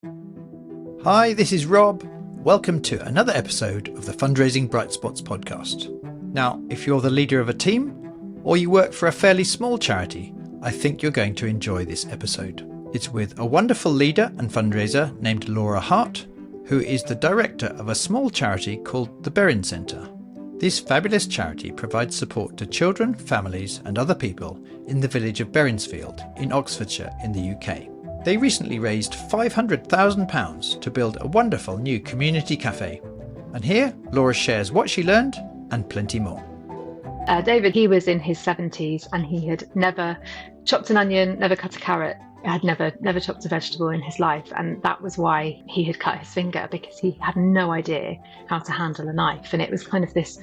Hi, this is Rob. Welcome to another episode of the Fundraising Bright Spots podcast. Now, if you're the leader of a team or you work for a fairly small charity, I think you're going to enjoy this episode. It's with a wonderful leader and fundraiser named Laura Harte, who is the director of a small charity called the Berin Centre. This fabulous charity provides support to children, families and other people in the village of Berinsfield in Oxfordshire in the UK. They recently raised £500,000 to build a wonderful new community cafe. And here, Laura shares what she learned and plenty more. David, he was in his 70s and he had never chopped an onion, never cut a carrot, had never chopped a vegetable in his life. And that was why he had cut his finger, because he had no idea how to handle a knife. And it was kind of this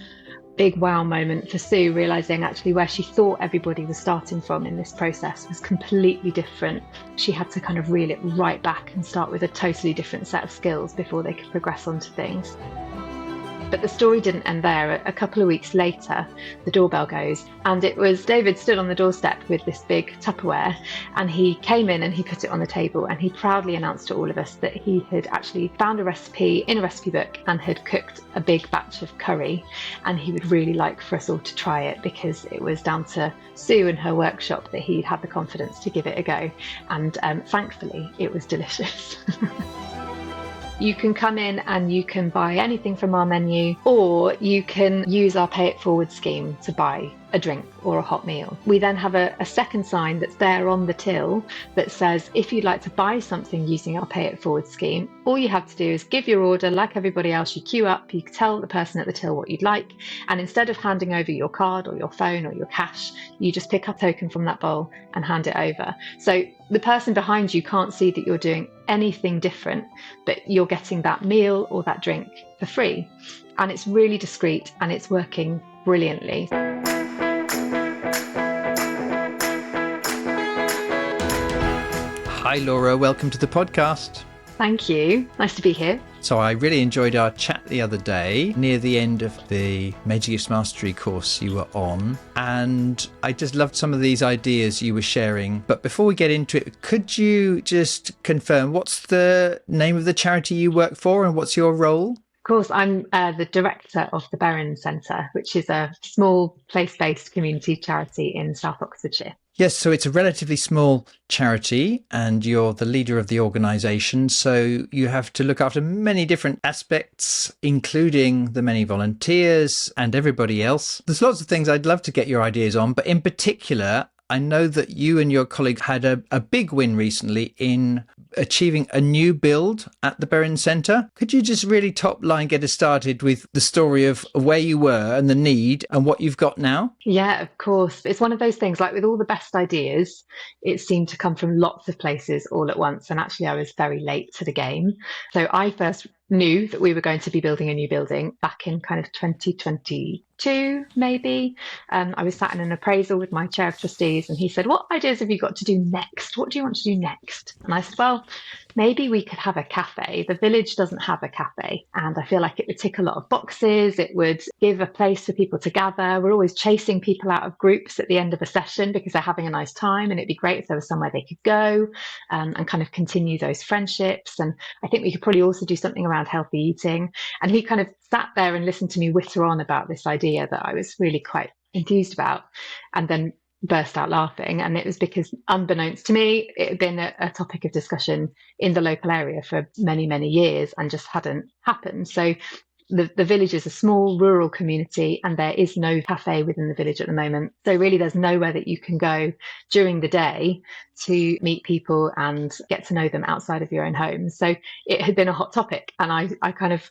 big wow moment for Sue, realising actually where she thought everybody was starting from in this process was completely different. She had to kind of reel it right back and start with a totally different set of skills before they could progress onto things. But the story didn't end there. A couple of weeks later, the doorbell goes, and it was David stood on the doorstep with this big Tupperware, and he came in and he put it on the table, and he proudly announced to all of us that he had actually found a recipe in a recipe book and had cooked a big batch of curry, and he would really like for us all to try it, because it was down to Sue and her workshop that he'd had the confidence to give it a go. And thankfully, it was delicious. You can come in and you can buy anything from our menu, or you can use our Pay It Forward scheme to buy a drink or a hot meal. We then have a second sign that's there on the till that says, if you'd like to buy something using our Pay It Forward scheme, all you have to do is give your order like everybody else. You queue up, you tell the person at the till what you'd like, and instead of handing over your card or your phone or your cash, you just pick up a token from that bowl and hand it over. So the person behind you can't see that you're doing anything different, but you're getting that meal or that drink for free. And it's really discreet and it's working brilliantly. Hi Laura, welcome to the podcast. Thank you. Nice to be here. So I really enjoyed our chat the other day near the end of the Major Gifts Mastery course you were on, and I just loved some of these ideas you were sharing. But before we get into it, could you just confirm what's the name of the charity you work for and what's your role? Of course, I'm the director of the Berin Centre, which is a small place-based community charity in South Oxfordshire. Yes, so it's a relatively small charity and you're the leader of the organisation. So you have to look after many different aspects, including the many volunteers and everybody else. There's lots of things I'd love to get your ideas on, but in particular, I know that you and your colleague had a big win recently in achieving a new build at the Berin Centre. Could you just really top line get us started with the story of where you were and the need and what you've got now? Yeah, of course. It's one of those things, like with all the best ideas, it seemed to come from lots of places all at once. And actually, I was very late to the game. So I first knew that we were going to be building a new building back in kind of 2022, maybe. I was sat in an appraisal with my chair of trustees and he said, what ideas have you got to do next? What do you want to do next? And I said, well, maybe we could have a cafe. The village doesn't have a cafe. And I feel like it would tick a lot of boxes. It would give a place for people to gather. We're always chasing people out of groups at the end of a session because they're having a nice time. And it'd be great if there was somewhere they could go and kind of continue those friendships. And I think we could probably also do something around healthy eating. And he kind of sat there and listened to me witter on about this idea that I was really quite enthused about, and then burst out laughing. And it was because, unbeknownst to me, it had been a topic of discussion in the local area for many, many years and just hadn't happened. So the village is a small rural community and there is no cafe within the village at the moment. So really there's nowhere that you can go during the day to meet people and get to know them outside of your own home. So it had been a hot topic, and I kind of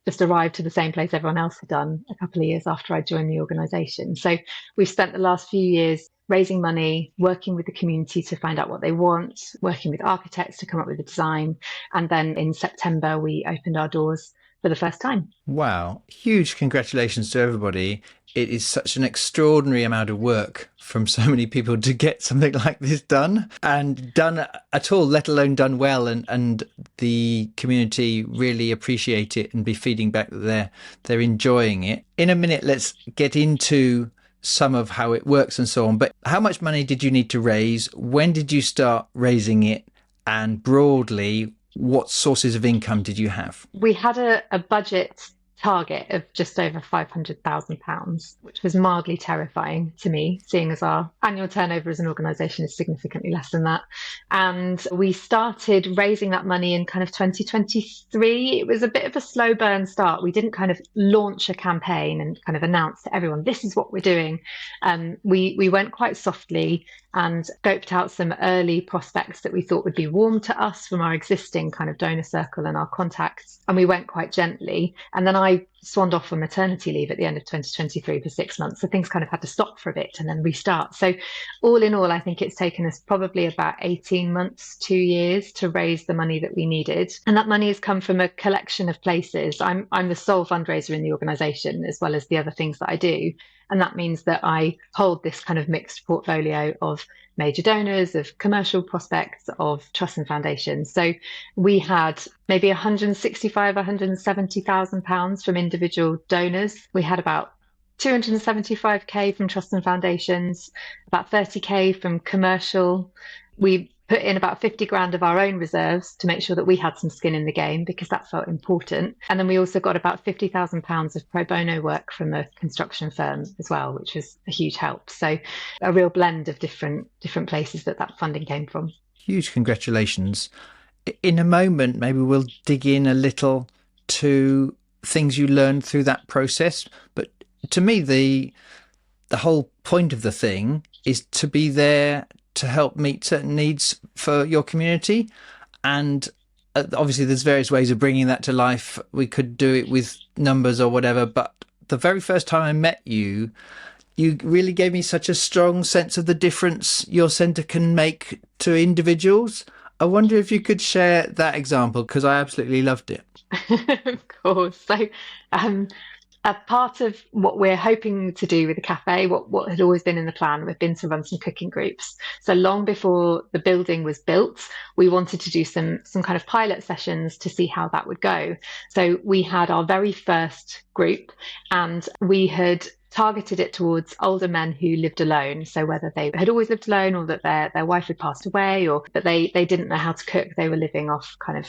just arrived to the same place everyone else had done a couple of years after I joined the organisation. So we've spent the last few years raising money, working with the community to find out what they want, working with architects to come up with the design. And then in September, we opened our doors for the first time. Wow. Huge congratulations to everybody. It is such an extraordinary amount of work from so many people to get something like this done, and done at all, let alone done well. And the community really appreciate it and be feeding back that they're enjoying it. In a minute, let's get into some of how it works and so on. But how much money did you need to raise? When did you start raising it? And broadly, what sources of income did you have? We had a budget target of just over £500,000, which was mildly terrifying to me, seeing as our annual turnover as an organisation is significantly less than that. And we started raising that money in kind of 2023. It was a bit of a slow burn start. We didn't kind of launch a campaign and kind of announce to everyone, this is what we're doing. We went quite softly and scoped out some early prospects that we thought would be warm to us from our existing kind of donor circle and our contacts. And we went quite gently. And then I swanned off on maternity leave at the end of 2023 for 6 months. So things kind of had to stop for a bit and then restart. So all in all, I think it's taken us probably about 18 months, 2 years to raise the money that we needed. And that money has come from a collection of places. I'm the sole fundraiser in the organisation, as well as the other things that I do. And that means that I hold this kind of mixed portfolio of major donors, of commercial prospects, of trusts and foundations. So we had maybe £165,000, £170,000 from individual donors. We had about 275k from trusts and foundations, about 30k from commercial. We put in about 50 grand of our own reserves to make sure that we had some skin in the game, because that felt important. And then we also got about £50,000 of pro bono work from a construction firm as well, which was a huge help. So a real blend of different places that funding came from. Huge congratulations. In a moment, maybe we'll dig in a little to things you learned through that process. But to me, the whole point of the thing is to be there to help meet certain needs for your community. And obviously there's various ways of bringing that to life. We could do it with numbers or whatever, but the very first time I met you, you really gave me such a strong sense of the difference your centre can make to individuals. I wonder if you could share that example, because I absolutely loved it. Of course. So a part of what we're hoping to do with the cafe, what had always been in the plan, we've been to run some cooking groups. So long before the building was built, we wanted to do some kind of pilot sessions to see how that would go. So we had our very first group, and we had targeted it towards older men who lived alone. So whether they had always lived alone, or that their wife had passed away, or that they didn't know how to cook, they were living off kind of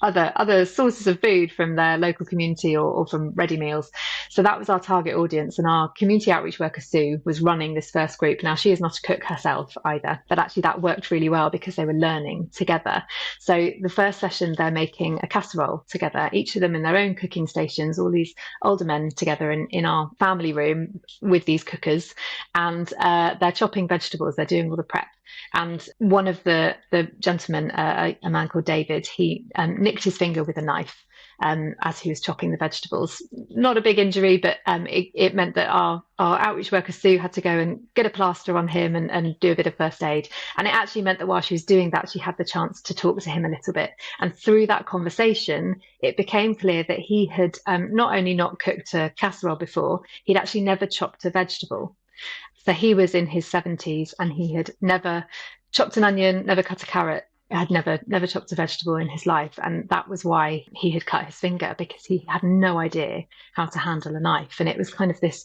other sources of food from their local community or from ready meals. So that was our target audience. And our community outreach worker, Sue, was running this first group. Now, she is not a cook herself either, but actually that worked really well because they were learning together. So the first session, they're making a casserole together, each of them in their own cooking stations, all these older men together in our family room with these cookers. And they're chopping vegetables, they're doing all the prep. And one of the gentlemen, a man called David, he nicked his finger with a knife as he was chopping the vegetables. Not a big injury, but it meant that our outreach worker, Sue, had to go and get a plaster on him and do a bit of first aid. And it actually meant that while she was doing that, she had the chance to talk to him a little bit. And through that conversation, it became clear that he had not only not cooked a casserole before, he'd actually never chopped a vegetable. So he was in his 70s and he had never chopped an onion, never cut a carrot, had never chopped a vegetable in his life. And that was why he had cut his finger, because he had no idea how to handle a knife. And it was kind of this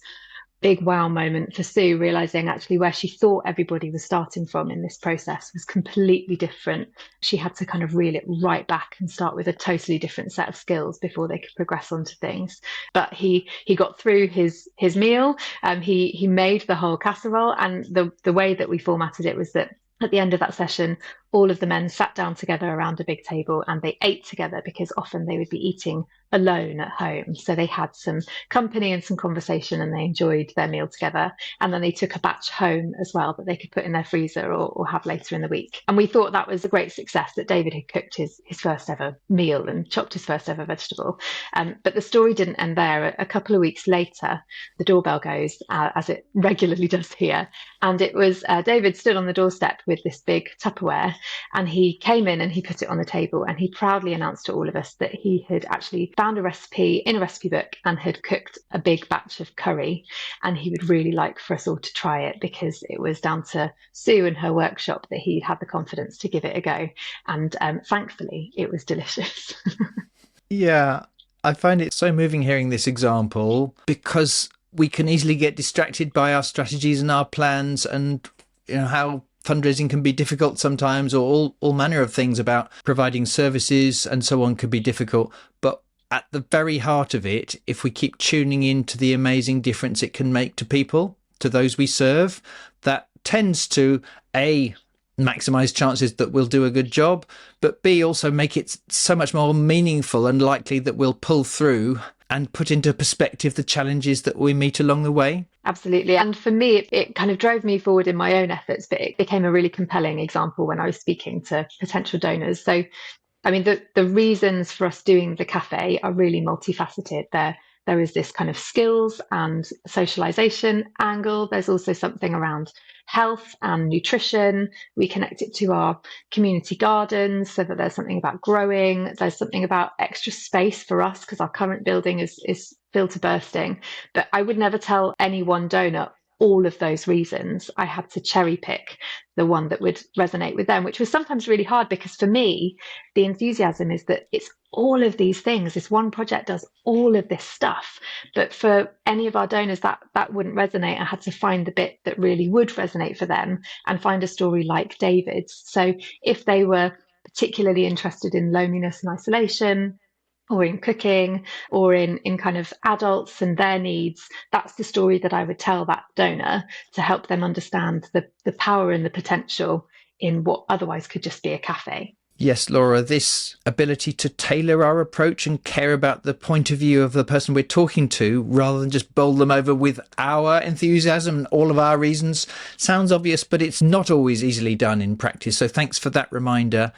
big wow moment for Sue, realizing actually where she thought everybody was starting from in this process was completely different. She had to kind of reel it right back and start with a totally different set of skills before they could progress onto things. But he got through his meal. He made the whole casserole, and the way that we formatted it was that at the end of that session, all of the men sat down together around a big table and they ate together, because often they would be eating alone at home. So they had some company and some conversation and they enjoyed their meal together. And then they took a batch home as well that they could put in their freezer or have later in the week. And we thought that was a great success, that David had cooked his first ever meal and chopped his first ever vegetable. But the story didn't end there. A couple of weeks later, the doorbell goes, as it regularly does here. And it was David stood on the doorstep with this big Tupperware, and he came in and he put it on the table, and he proudly announced to all of us that he had actually found a recipe in a recipe book and had cooked a big batch of curry, and he would really like for us all to try it, because it was down to Sue and her workshop that he'd had the confidence to give it a go. And thankfully it was delicious. Yeah, I find it so moving hearing this example, because we can easily get distracted by our strategies and our plans and how fundraising can be difficult sometimes, or all manner of things about providing services and so on could be difficult. But at the very heart of it, if we keep tuning into the amazing difference it can make to people, to those we serve, that tends to maximize chances that we'll do a good job, but B, also make it so much more meaningful and likely that we'll pull through and put into perspective the challenges that we meet along the way. Absolutely. And for me, it kind of drove me forward in my own efforts, but it became a really compelling example when I was speaking to potential donors. So, I mean, the reasons for us doing the cafe are really multifaceted. There is this kind of skills and socialization angle. There's also something around health and nutrition. We connect it to our community gardens so that there's something about growing. There's something about extra space for us because our current building is filled to bursting. But I would never tell any one donor all of those reasons. I had to cherry pick the one that would resonate with them, which was sometimes really hard because for me, the enthusiasm is that it's all of these things. This one project does all of this stuff. But for any of our donors, that wouldn't resonate. I had to find the bit that really would resonate for them and find a story like David's. So if they were particularly interested in loneliness and isolation, or in cooking, or in kind of adults and their needs, that's the story that I would tell that donor to help them understand the power and the potential in what otherwise could just be a cafe. Yes, Laura, this ability to tailor our approach and care about the point of view of the person we're talking to rather than just bowl them over with our enthusiasm and all of our reasons sounds obvious, but it's not always easily done in practice. So thanks for that reminder.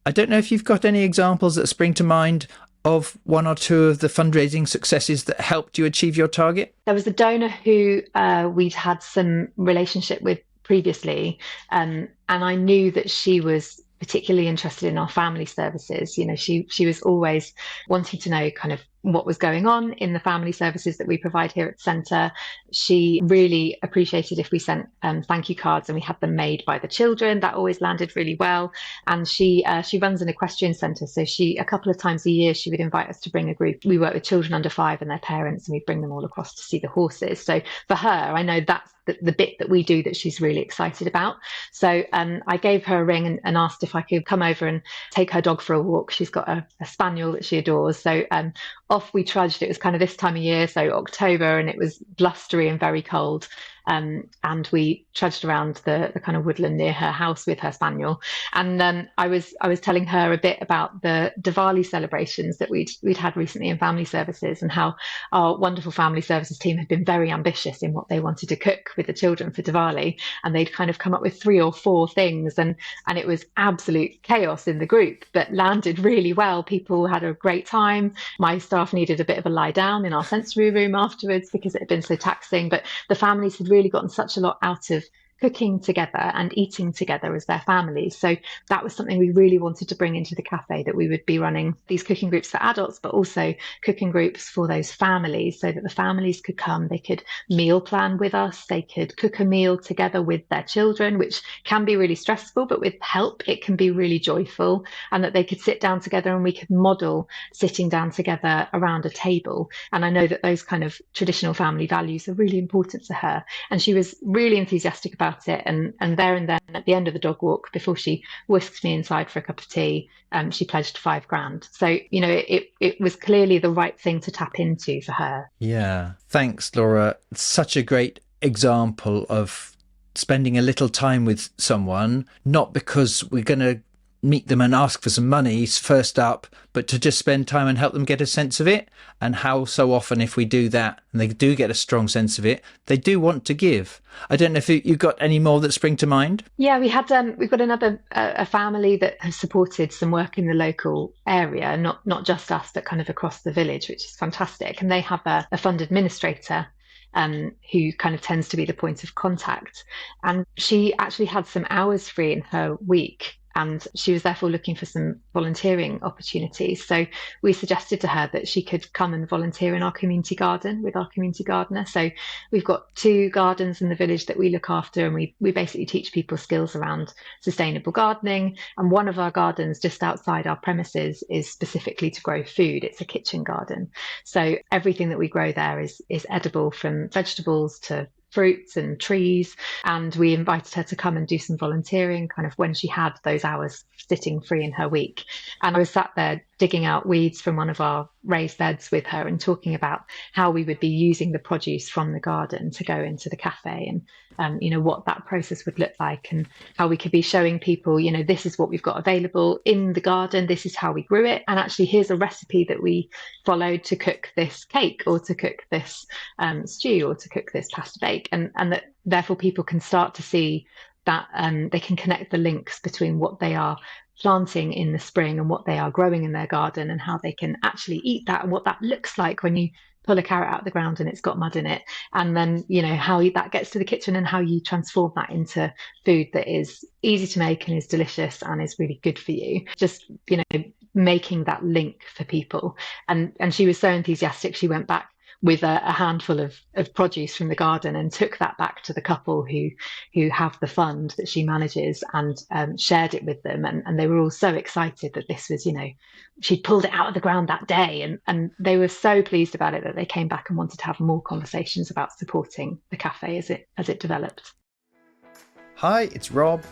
I don't know if you've got any examples that spring to mind of one or two of the fundraising successes that helped you achieve your target? There was a donor who we'd had some relationship with previously, and I knew that she was particularly interested in our family services. You know, she was always wanting to know kind of what was going on in the family services that we provide here at the centre. She really appreciated if we sent thank you cards and we had them made by the children. That always landed really well. And she runs an equestrian centre, so a couple of times a year she would invite us to bring a group. We work with children under 5 and their parents, and we bring them all across to see the horses. So for her, I know that's the bit that we do that she's really excited about. So I gave her a ring and asked if I could come over and take her dog for a walk. She's got a spaniel that she adores. So off we trudged. It was kind of this time of year, so October, and it was blustery and very cold. And we trudged around the kind of woodland near her house with her spaniel. And I was telling her a bit about the Diwali celebrations that we'd had recently in family services, and how our wonderful family services team had been very ambitious in what they wanted to cook with the children for Diwali. And they'd kind of come up with 3 or 4 things, and it was absolute chaos in the group, but landed really well. People had a great time. My staff needed a bit of a lie down in our sensory room afterwards because it had been so taxing, but the families had really gotten such a lot out of cooking together and eating together as their families. So that was something we really wanted to bring into the cafe, that we would be running these cooking groups for adults, but also cooking groups for those families, so that the families could come, they could meal plan with us, they could cook a meal together with their children, which can be really stressful, but with help it can be really joyful, and that they could sit down together and we could model sitting down together around a table. And I know that those kind of traditional family values are really important to her, and she was really enthusiastic about it. And there and then at the end of the dog walk, before she whisked me inside for a cup of tea, she pledged $5,000. So, you know, it was clearly the right thing to tap into for her. Yeah. Thanks, Laura. Such a great example of spending a little time with someone, not because we're going to meet them and ask for some money first up, but to just spend time and help them get a sense of it. And how so often if we do that and they do get a strong sense of it, they do want to give. I don't know if you've got any more that spring to mind. Yeah, we've got another a family that has supported some work in the local area, not just us, but kind of across the village, which is fantastic. And they have a fund administrator who kind of tends to be the point of contact. And she actually had some hours free in her week, and she was therefore looking for some volunteering opportunities. So we suggested to her that she could come and volunteer in our community garden with our community gardener. So we've got 2 gardens in the village that we look after, and we basically teach people skills around sustainable gardening. And one of our gardens just outside our premises is specifically to grow food. It's a kitchen garden. So everything that we grow there is edible, from vegetables to fruits and trees. And we invited her to come and do some volunteering kind of when she had those hours sitting free in her week. And I was sat there digging out weeds from one of our raised beds with her and talking about how we would be using the produce from the garden to go into the cafe, and what that process would look like, and how we could be showing people, this is what we've got available in the garden, this is how we grew it, and actually here's a recipe that we followed to cook this cake, or to cook this stew, or to cook this pasta bake, and that therefore people can start to see that they can connect the links between what they are planting in the spring and what they are growing in their garden, and how they can actually eat that, and what that looks like when you pull a carrot out of the ground and it's got mud in it, and then how that gets to the kitchen, and how you transform that into food that is easy to make and is delicious and is really good for you. Just making that link for people. And she was so enthusiastic, she went back with a handful of produce from the garden and took that back to the couple who have the fund that she manages, and shared it with them, and they were all so excited that this was, she'd pulled it out of the ground that day, and they were so pleased about it that they came back and wanted to have more conversations about supporting the cafe as it developed. Hi, it's Rob.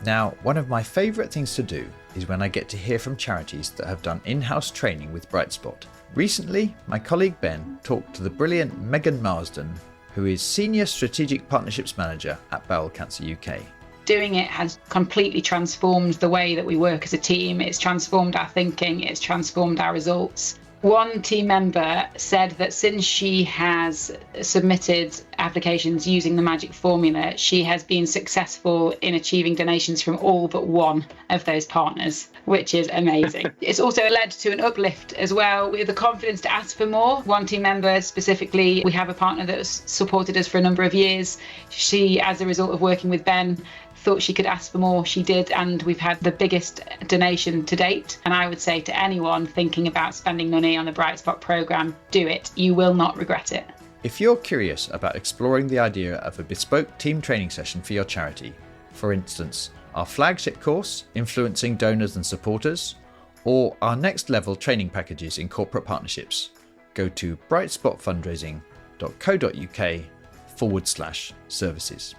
Now, one of my favourite things to do is when I get to hear from charities that have done in-house training with Brightspot. Recently, my colleague Ben talked to the brilliant Megan Marsden, who is Senior Strategic Partnerships Manager at Bowel Cancer UK. Doing it has completely transformed the way that we work as a team. It's transformed our thinking, it's transformed our results. One team member said that since she has submitted applications using the magic formula, she has been successful in achieving donations from all but one of those partners, which is amazing. It's also led to an uplift as well, with the confidence to ask for more. One team member specifically, we have a partner that has supported us for a number of years. She, as a result of working with Ben, thought she could ask for more. She did, and we've had the biggest donation to date. And I would say to anyone thinking about spending money on the Bright Spot programme, do it. You will not regret it. If you're curious about exploring the idea of a bespoke team training session for your charity, for instance, our flagship course, Influencing Donors and Supporters, or our next level training packages in corporate partnerships, go to brightspotfundraising.co.uk/services.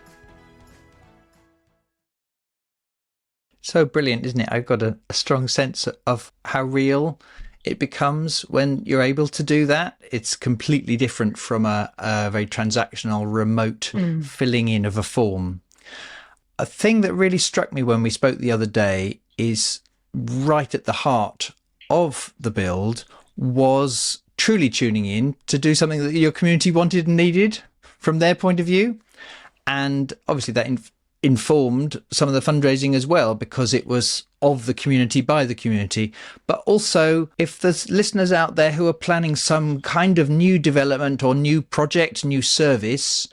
So brilliant, isn't it? I've got a strong sense of how real it becomes when you're able to do that. It's completely different from a very transactional, remote filling in of a form. A thing that really struck me when we spoke the other day is right at the heart of the build was truly tuning in to do something that your community wanted and needed from their point of view. And obviously that informed some of the fundraising as well, because it was of the community by the community. But also, if there's listeners out there who are planning some kind of new development or new project, new service,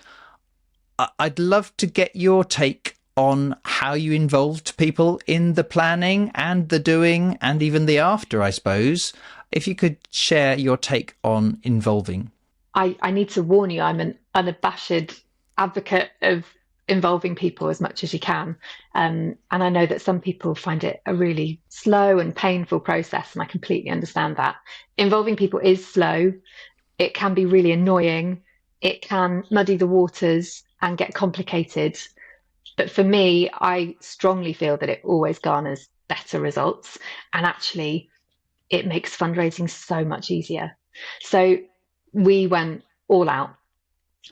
I'd love to get your take on how you involved people in the planning and the doing and even the after, I suppose. If you could share your take on involving. I need to warn you, I'm an unabashed advocate of involving people as much as you can. And I know that some people find it a really slow and painful process, and I completely understand that. Involving people is slow. It can be really annoying. It can muddy the waters and get complicated. But for me, I strongly feel that it always garners better results. And actually, it makes fundraising so much easier. So we went all out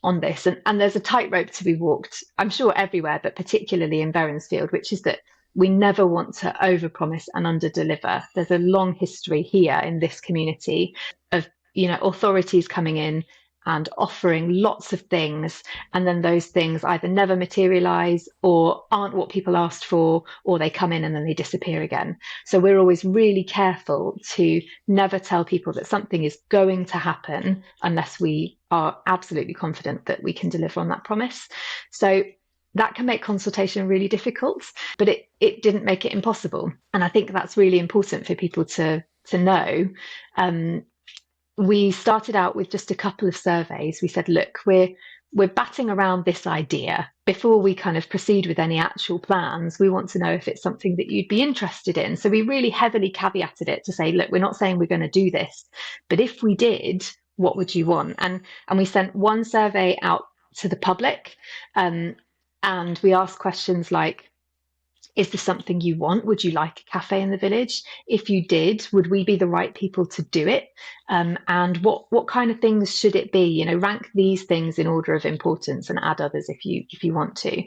on this, and there's a tightrope to be walked, I'm sure everywhere, but particularly in Berinsfield, which is that we never want to overpromise and underdeliver. There's a long history here in this community of authorities coming in and offering lots of things, and then those things either never materialize or aren't what people asked for, or they come in and then they disappear again. So we're always really careful to never tell people that something is going to happen unless we are absolutely confident that we can deliver on that promise. So that can make consultation really difficult, but it didn't make it impossible. And I think that's really important for people to know. We started out with just a couple of surveys. We said, look, we're batting around this idea. Before we kind of proceed with any actual plans, we want to know if it's something that you'd be interested in. So we really heavily caveated it to say, look, we're not saying we're going to do this, but if we did, what would you want? And we sent one survey out to the public. And we asked questions like, is this something you want? Would you like a cafe in the village? If you did, would we be the right people to do it? And what kind of things should it be? Rank these things in order of importance and add others if you want to.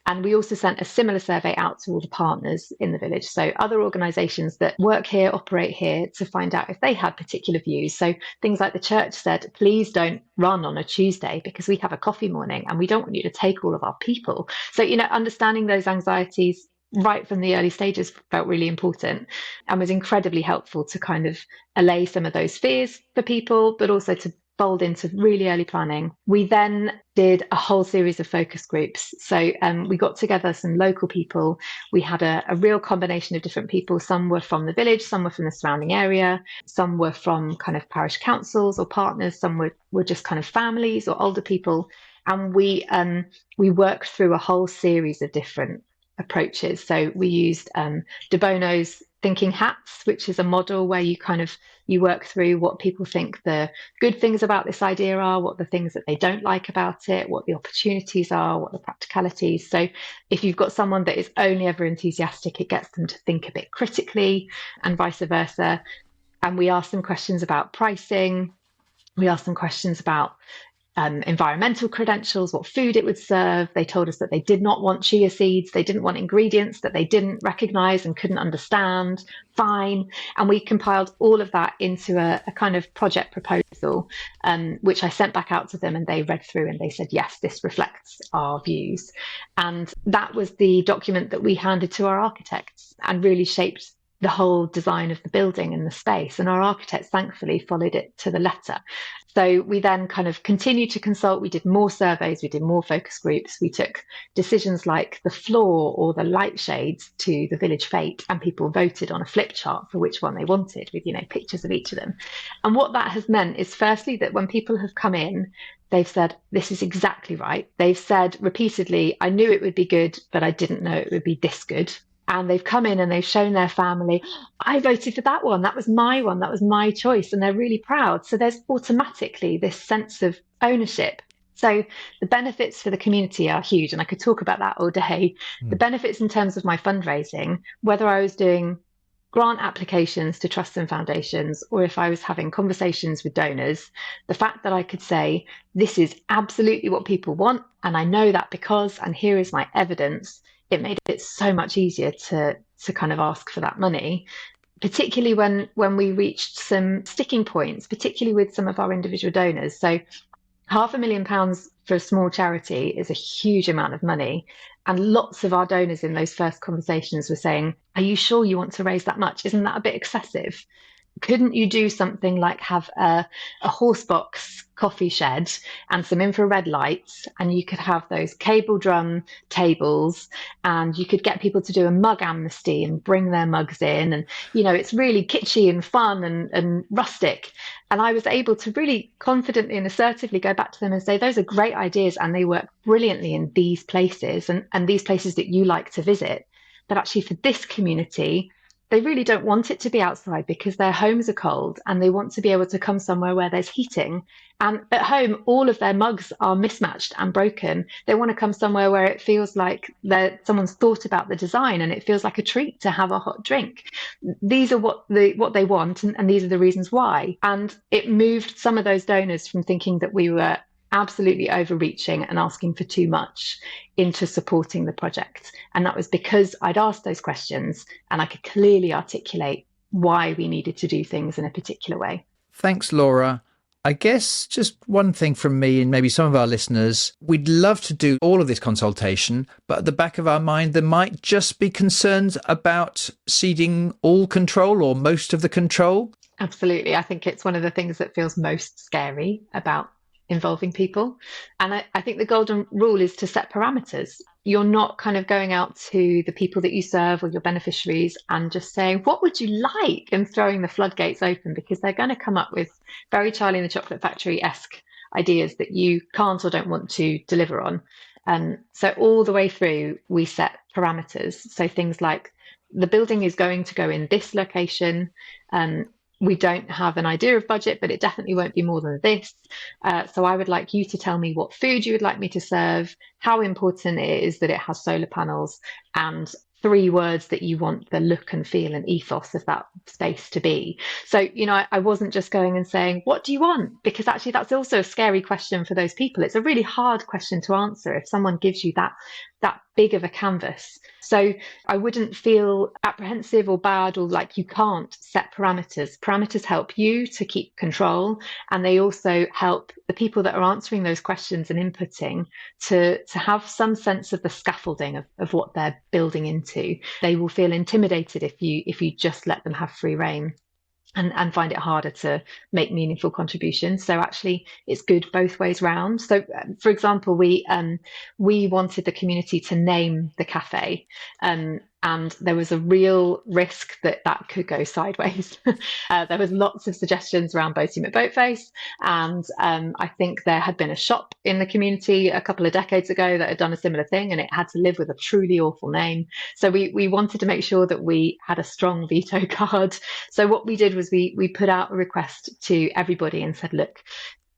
And we also sent a similar survey out to all the partners in the village, so other organisations that work here, operate here, to find out if they had particular views. So things like the church said, please don't run on a Tuesday because we have a coffee morning and we don't want you to take all of our people. So, understanding those anxieties right from the early stages felt really important and was incredibly helpful to kind of allay some of those fears for people, but also to fold into really early planning. We then did a whole series of focus groups. So we got together some local people. We had a real combination of different people. Some were from the village, some were from the surrounding area, some were from kind of parish councils or partners, some were just kind of families or older people. And we worked through a whole series of different approaches. So we used De Bono's thinking hats, which is a model where you work through what people think the good things about this idea are, what the things that they don't like about it, what the opportunities are, what the practicalities. So if you've got someone that is only ever enthusiastic, it gets them to think a bit critically, and vice versa. And we asked them questions about pricing. We asked them questions about environmental credentials, what food it would serve. They told us that they did not want chia seeds. They didn't want ingredients that they didn't recognize and couldn't understand. Fine. And we compiled all of that into a kind of project proposal, which I sent back out to them, and they read through and they said, yes, this reflects our views. And that was the document that we handed to our architects and really shaped the whole design of the building and the space. And our architects thankfully followed it to the letter. So we then kind of continued to consult. We did more surveys, we did more focus groups. We took decisions like the floor or the light shades to the village fete, and people voted on a flip chart for which one they wanted with, pictures of each of them. And what that has meant is, firstly, that when people have come in, they've said, this is exactly right. They've said repeatedly, I knew it would be good, but I didn't know it would be this good. And they've come in and they've shown their family, I voted for that one. That was my one. That was my choice. And they're really proud. So there's automatically this sense of ownership. So the benefits for the community are huge. And I could talk about that all day. The benefits in terms of my fundraising, whether I was doing grant applications to trusts and foundations, or if I was having conversations with donors, the fact that I could say, this is absolutely what people want. And I know that because, and here is my evidence. It made it so much easier to kind of ask for that money, particularly when we reached some sticking points, particularly with some of our individual donors. So £500,000 for a small charity is a huge amount of money. And lots of our donors in those first conversations were saying, are you sure you want to raise that much? Isn't that a bit excessive? Couldn't you do something like have a horse box coffee shed and some infrared lights, and you could have those cable drum tables, and you could get people to do a mug amnesty and bring their mugs in, and it's really kitschy and fun and rustic. And I was able to really confidently and assertively go back to them and say, those are great ideas and they work brilliantly in these places and these places that you like to visit. But actually for this community, they really don't want it to be outside because their homes are cold, and they want to be able to come somewhere where there's heating. And at home, all of their mugs are mismatched and broken. They want to come somewhere where it feels like someone's thought about the design and it feels like a treat to have a hot drink. These are what they want, and these are the reasons why. And it moved some of those donors from thinking that we were absolutely overreaching and asking for too much into supporting the project. And that was because I'd asked those questions and I could clearly articulate why we needed to do things in a particular way. Thanks, Laura. I guess just one thing from me and maybe some of our listeners, we'd love to do all of this consultation, but at the back of our mind, there might just be concerns about ceding all control or most of the control. Absolutely. I think it's one of the things that feels most scary about involving people. And I think the golden rule is to set parameters. You're not kind of going out to the people that you serve or your beneficiaries and just saying, what would you like? And throwing the floodgates open, because they're going to come up with very Charlie and the Chocolate Factory-esque ideas that you can't or don't want to deliver on. So all the way through, we set parameters. So things like the building is going to go in this location. we don't have an idea of budget, but it definitely won't be more than this. So I would like you to tell me what food you would like me to serve, how important it is that it has solar panels, and 3 words that you want the look and feel and ethos of that space to be. So, I wasn't just going and saying, what do you want? Because actually that's also a scary question for those people. It's a really hard question to answer if someone gives you that big of a canvas. So I wouldn't feel apprehensive or bad or like you can't set parameters. Parameters help you to keep control, and they also help the people that are answering those questions and inputting to have some sense of the scaffolding of what they're building into. They will feel intimidated if you just let them have free rein, and find it harder to make meaningful contributions. So actually it's good both ways round. So for example, we wanted the community to name the cafe, and there was a real risk that could go sideways. There was lots of suggestions around Boating McBoatface, and I think there had been a shop in the community a couple of decades ago that had done a similar thing, and it had to live with a truly awful name. So we wanted to make sure that we had a strong veto card. So what we did was we put out a request to everybody and said, look,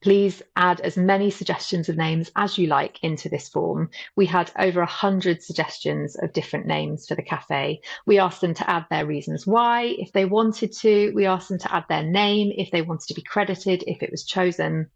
please add as many suggestions of names as you like into this form. We had over 100 suggestions of different names for the cafe. We asked them to add their reasons why, if they wanted to. We asked them to add their name, if they wanted to be credited, if it was chosen.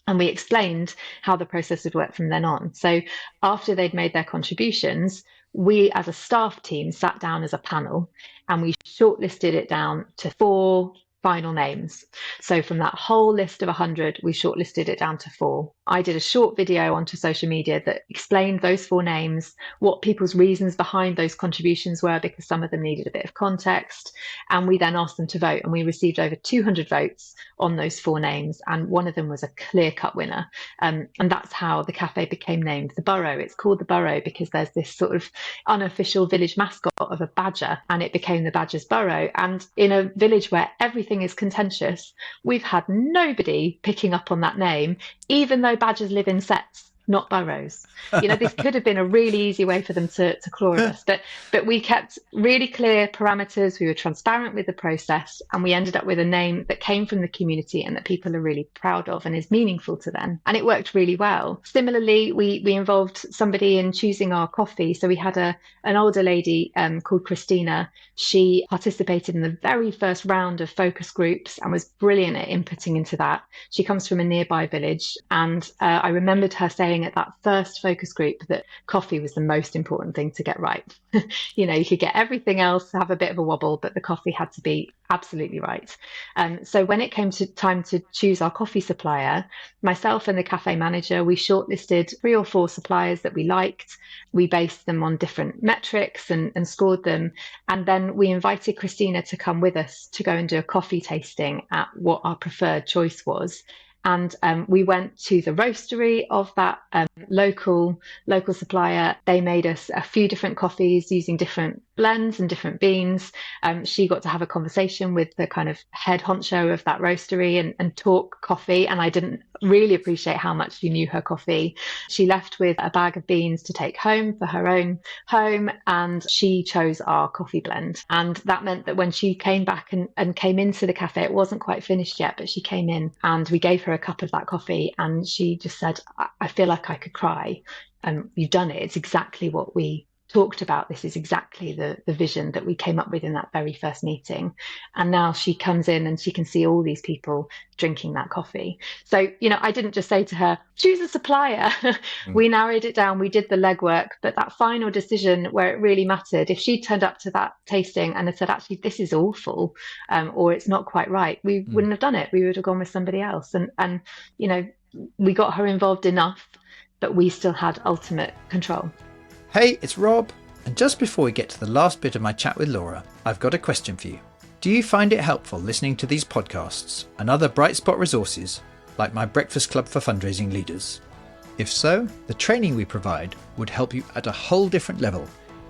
And we explained how the process would work from then on. So after they'd made their contributions, we as a staff team sat down as a panel and we shortlisted it down to 4 final names. So from that whole list of 100, we shortlisted it down to 4. I did a short video onto social media that explained those 4 names, what people's reasons behind those contributions were, because some of them needed a bit of context. And we then asked them to vote, and we received over 200 votes on those 4 names. And one of them was a clear-cut winner. And that's how the cafe became named the Burrow. It's called the Burrow because there's this sort of unofficial village mascot of a badger, and it became the Badger's Burrow. And in a village where everything is contentious, we've had nobody picking up on that name, even though badgers live in sets, not burrows. This could have been a really easy way for them to claw at us, but we kept really clear parameters. We were transparent with the process, and we ended up with a name that came from the community and that people are really proud of and is meaningful to them. And it worked really well. Similarly, we involved somebody in choosing our coffee. So we had an older lady called Christina. She participated in the very first round of focus groups and was brilliant at inputting into that. She comes from a nearby village, and I remembered her saying at that first focus group that coffee was the most important thing to get right. You could get everything else, have a bit of a wobble, but the coffee had to be absolutely right. So when it came to time to choose our coffee supplier, myself and the cafe manager, we shortlisted 3 or 4 suppliers that we liked. We based them on different metrics and scored them. And then we invited Christina to come with us to go and do a coffee tasting at what our preferred choice was. And we went to the roastery of that local supplier. They made us a few different coffees using different blends and different beans. She got to have a conversation with the kind of head honcho of that roastery and talk coffee. And I didn't really appreciate how much she knew her coffee. She left with a bag of beans to take home for her own home, and she chose our coffee blend. And that meant that when she came back and came into the cafe, it wasn't quite finished yet, but she came in and we gave her a cup of that coffee, and she just said, I feel like I could cry. You've done it. It's exactly what we talked about. This is exactly the vision that we came up with in that very first meeting. And now she comes in and she can see all these people drinking that coffee. So, I didn't just say to her, choose a supplier. We narrowed it down. We did the legwork, but that final decision where it really mattered, if she turned up to that tasting and had said, actually, this is awful, or it's not quite right, we wouldn't have done it. We would have gone with somebody else. And we got her involved enough, but we still had ultimate control. Hey, it's Rob. And just before we get to the last bit of my chat with Laura, I've got a question for you. Do you find it helpful listening to these podcasts and other Bright Spot resources, like my Breakfast Club for Fundraising Leaders? If so, the training we provide would help you at a whole different level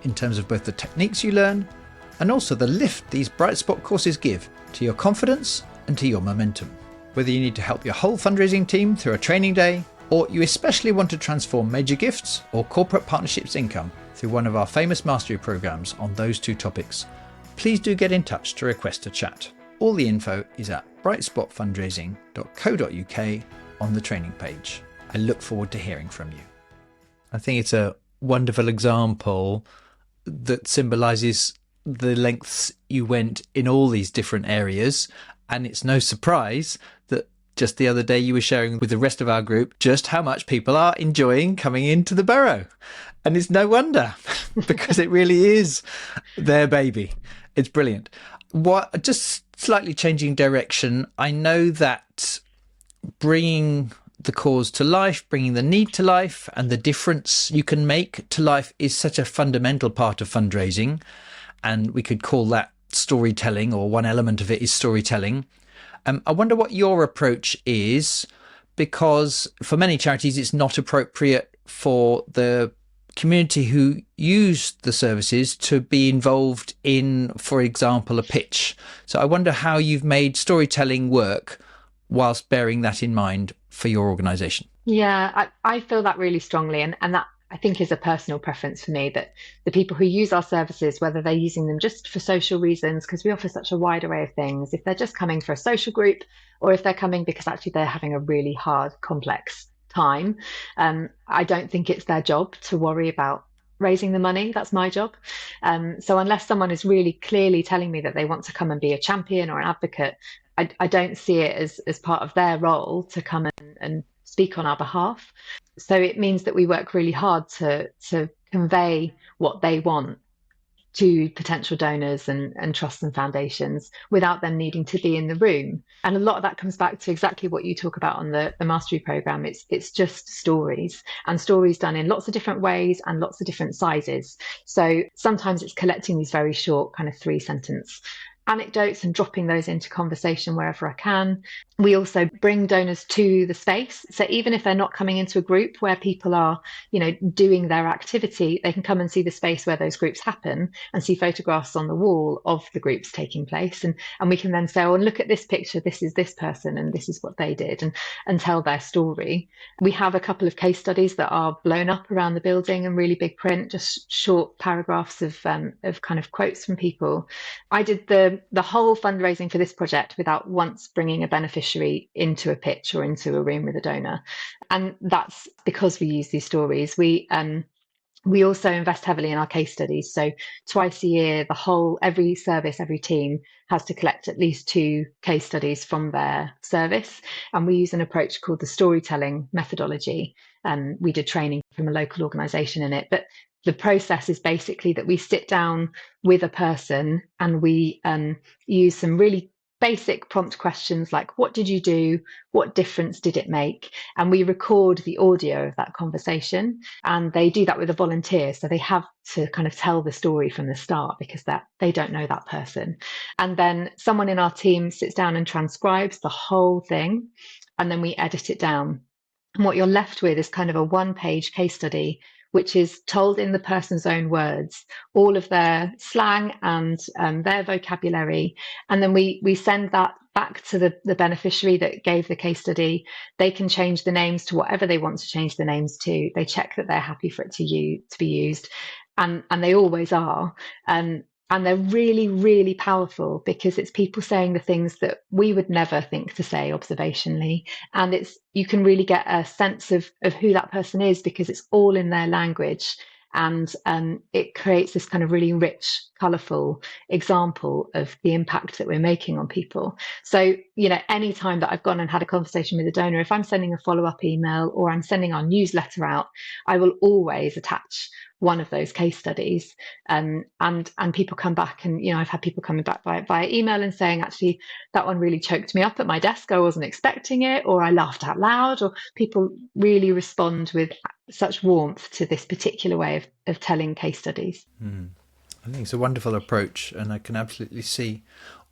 in terms of both the techniques you learn and also the lift these Bright Spot courses give to your confidence and to your momentum. Whether you need to help your whole fundraising team through a training day, or you especially want to transform major gifts or corporate partnerships income through one of our famous mastery programs on those 2 topics, please do get in touch to request a chat. All the info is at brightspotfundraising.co.uk on the training page. I look forward to hearing from you. I think it's a wonderful example that symbolises the lengths you went in all these different areas. And it's no surprise that just the other day you were sharing with the rest of our group just how much people are enjoying coming into the borough. And it's no wonder, because it really is their baby. It's brilliant. Just slightly changing direction, I know that bringing the cause to life, bringing the need to life, and the difference you can make to life is such a fundamental part of fundraising. And we could call that storytelling, or one element of it is storytelling. I wonder what your approach is, because for many charities, it's not appropriate for the community who use the services to be involved in, for example, a pitch. So I wonder how you've made storytelling work whilst bearing that in mind for your organisation. Yeah, I feel that really strongly. And that, I think, is a personal preference for me, that the people who use our services, whether they're using them just for social reasons, because we offer such a wide array of things, if they're just coming for a social group, or if they're coming because actually they're having a really hard, complex time, I don't think it's their job to worry about raising the money. That's my job. So unless someone is really clearly telling me that they want to come and be a champion or an advocate, I don't see it as part of their role to come and speak on our behalf. So it means that we work really hard to convey what they want to potential donors and trusts and foundations without them needing to be in the room. And a lot of that comes back to exactly what you talk about on the mastery program. It's just stories, and stories done in lots of different ways and lots of different sizes. So sometimes it's collecting these very short kind of 3-sentence anecdotes and dropping those into conversation wherever I can. We also bring donors to the space. So even if they're not coming into a group where people are, doing their activity, they can come and see the space where those groups happen and see photographs on the wall of the groups taking place. And we can then say, oh, and look at this picture, this is this person and this is what they did, and tell their story. We have a couple of case studies that are blown up around the building in really big print, just short paragraphs of kind of quotes from people. I did the whole fundraising for this project without once bringing a beneficiary into a pitch or into a room with a donor. And that's because we use these stories. We also invest heavily in our case studies. So twice a year, every service, every team has to collect at least 2 case studies from their service. And we use an approach called the storytelling methodology. We did training from a local organisation in it. But the process is basically that we sit down with a person and we use some really basic prompt questions like, what did you do? What difference did it make? And we record the audio of that conversation. And they do that with a volunteer. So they have to kind of tell the story from the start because they don't know that person. And then someone in our team sits down and transcribes the whole thing. And then we edit it down. And what you're left with is kind of a 1-page case study, which is told in the person's own words, all of their slang and their vocabulary. And then we send that back to the beneficiary that gave the case study. They can change the names to whatever they want to change the names to. They check that they're happy for it to be used. And they always are. And they're really, really powerful because it's people saying the things that we would never think to say observationally. And you can really get a sense of who that person is because it's all in their language. And it creates this kind of really rich, colourful example of the impact that we're making on people. So, any time that I've gone and had a conversation with a donor, if I'm sending a follow-up email or I'm sending our newsletter out, I will always attach one of those case studies. And people come back and, I've had people coming back via email and saying, actually, that one really choked me up at my desk. I wasn't expecting it, or I laughed out loud, or people really respond with such warmth to this particular way of telling case studies. I think it's a wonderful approach, and I can absolutely see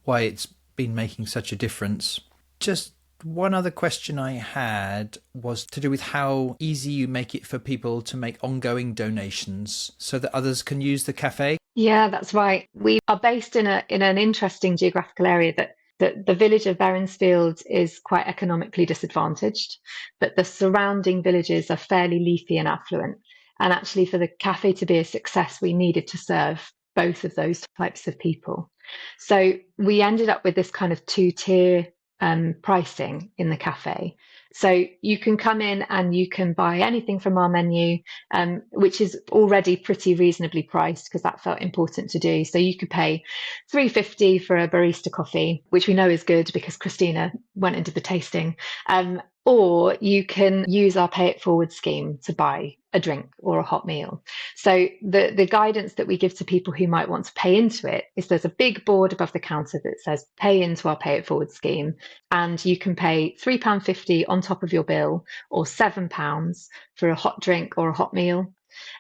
why it's been making such a difference. Just one other question I had was to do with how easy you make it for people to make ongoing donations so that others can use the cafe. Yeah, that's right. We are based in an interesting geographical area that the village of Berinsfield is quite economically disadvantaged, but the surrounding villages are fairly leafy and affluent. And actually, for the cafe to be a success, we needed to serve both of those types of people. So we ended up with this kind of 2-tier pricing in the cafe. So you can come in and you can buy anything from our menu, which is already pretty reasonably priced because that felt important to do. So you could pay $3.50 for a barista coffee, which we know is good because Christina went into the tasting. Or you can use our pay it forward scheme to buy a drink or a hot meal. So the guidance that we give to people who might want to pay into it is there's a big board above the counter that says pay into our pay it forward scheme, and you can pay £3.50 on top of your bill or £7 for a hot drink or a hot meal.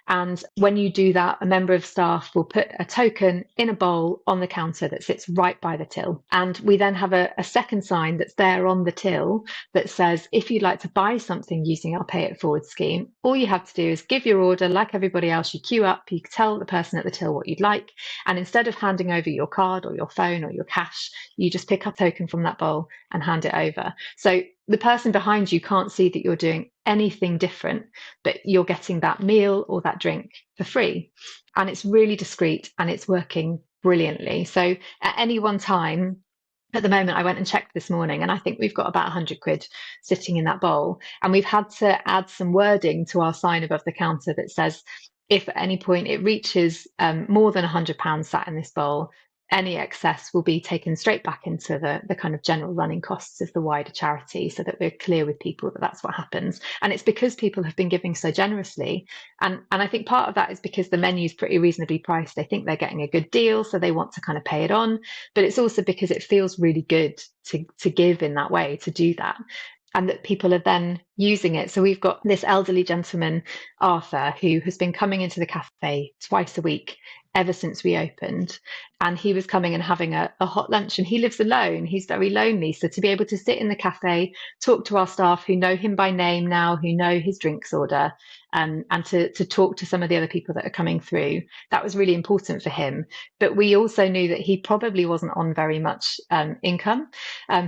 And when you do that, a member of staff will put a token in a bowl on the counter that sits right by the till. And we then have a second sign that's there on the till that says, if you'd like to buy something using our pay it forward scheme, all you have to do is give your order like everybody else. You queue up, you tell the person at the till what you'd like. And instead of handing over your card or your phone or your cash, you just pick up a token from that bowl and hand it over. So the person behind you can't see that you're doing anything different, but you're getting that meal or that drink for free. And it's really discreet and it's working brilliantly. So at any one time, at the moment, I went and checked this morning, and I think we've got about £100 sitting in that bowl. And we've had to add some wording to our sign above the counter that says, if at any point it reaches more than £100 sat in this bowl, any excess will be taken straight back into the kind of general running costs of the wider charity, so that we're clear with people that that's what happens. And it's because people have been giving so generously. And I think part of that is because the menu is pretty reasonably priced. They think they're getting a good deal, so they want to kind of pay it on. But it's also because it feels really good to give in that way, to do that, and that people are then using it. So we've got this elderly gentleman, Arthur, who has been coming into the cafe twice a week ever since we opened. And he was coming and having a hot lunch, and he lives alone. He's very lonely. So to be able to sit in the cafe, talk to our staff who know him by name now, who know his drinks order, and to talk to some of the other people that are coming through, that was really important for him. But we also knew that he probably wasn't on very much income.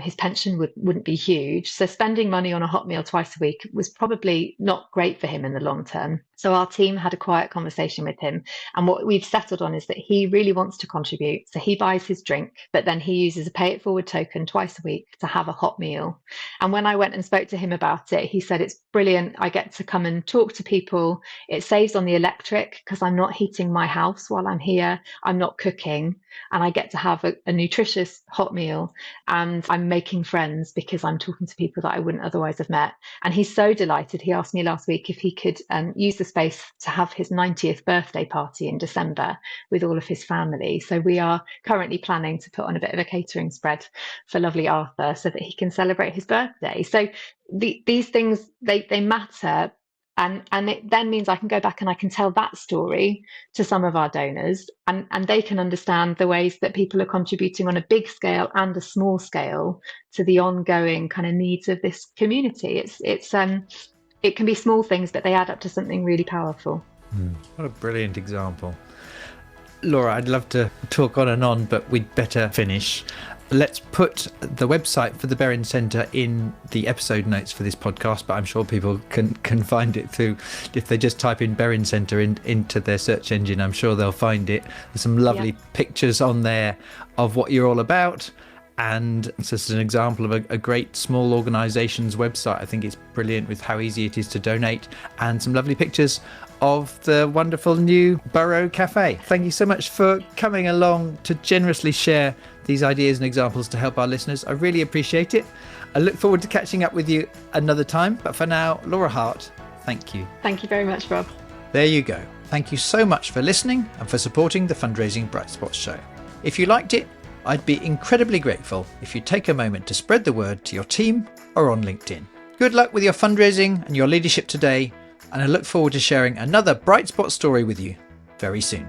His pension wouldn't be huge. So spending money on a hot meal twice a week was probably not great for him in the long term. So our team had a quiet conversation with him. And what we've settled on is that he really wants to contribute. So he buys his drink, but then he uses a pay it forward token twice a week to have a hot meal. And when I went and spoke to him about it, he said, it's brilliant. I get to come and talk to people. It saves on the electric because I'm not heating my house while I'm here. I'm not cooking. And I get to have a nutritious hot meal. And I'm making friends because I'm talking to people that I wouldn't otherwise have met. And he's so delighted. He asked me last week if he could use the space to have his 90th birthday party in December with all of his family. So we are currently planning to put on a bit of a catering spread for lovely Arthur so that he can celebrate his birthday. So these things, they matter. And it then means I can go back and I can tell that story to some of our donors, and they can understand the ways that people are contributing on a big scale and a small scale to the ongoing kind of needs of this community. It can be small things, but they add up to something really powerful. What a brilliant example. Laura, I'd love to talk on and on, but we'd better finish. Let's put the website for the Berin Centre in the episode notes for this podcast, but I'm sure people can find it through, if they just type in Berin Centre into their search engine, I'm sure they'll find it. There's some lovely pictures on there of what you're all about. And it's just an example of a great small organisation's website. I think it's brilliant with how easy it is to donate, and some lovely pictures of the wonderful new Borough Cafe. Thank you so much for coming along to generously share these ideas and examples to help our listeners. I really appreciate it. I look forward to catching up with you another time. But for now, Laura Harte, thank you. Thank you very much, Rob. There you go. Thank you so much for listening and for supporting the Fundraising Bright Spots show. If you liked it, I'd be incredibly grateful if you'd take a moment to spread the word to your team or on LinkedIn. Good luck with your fundraising and your leadership today, and I look forward to sharing another Bright Spot story with you very soon.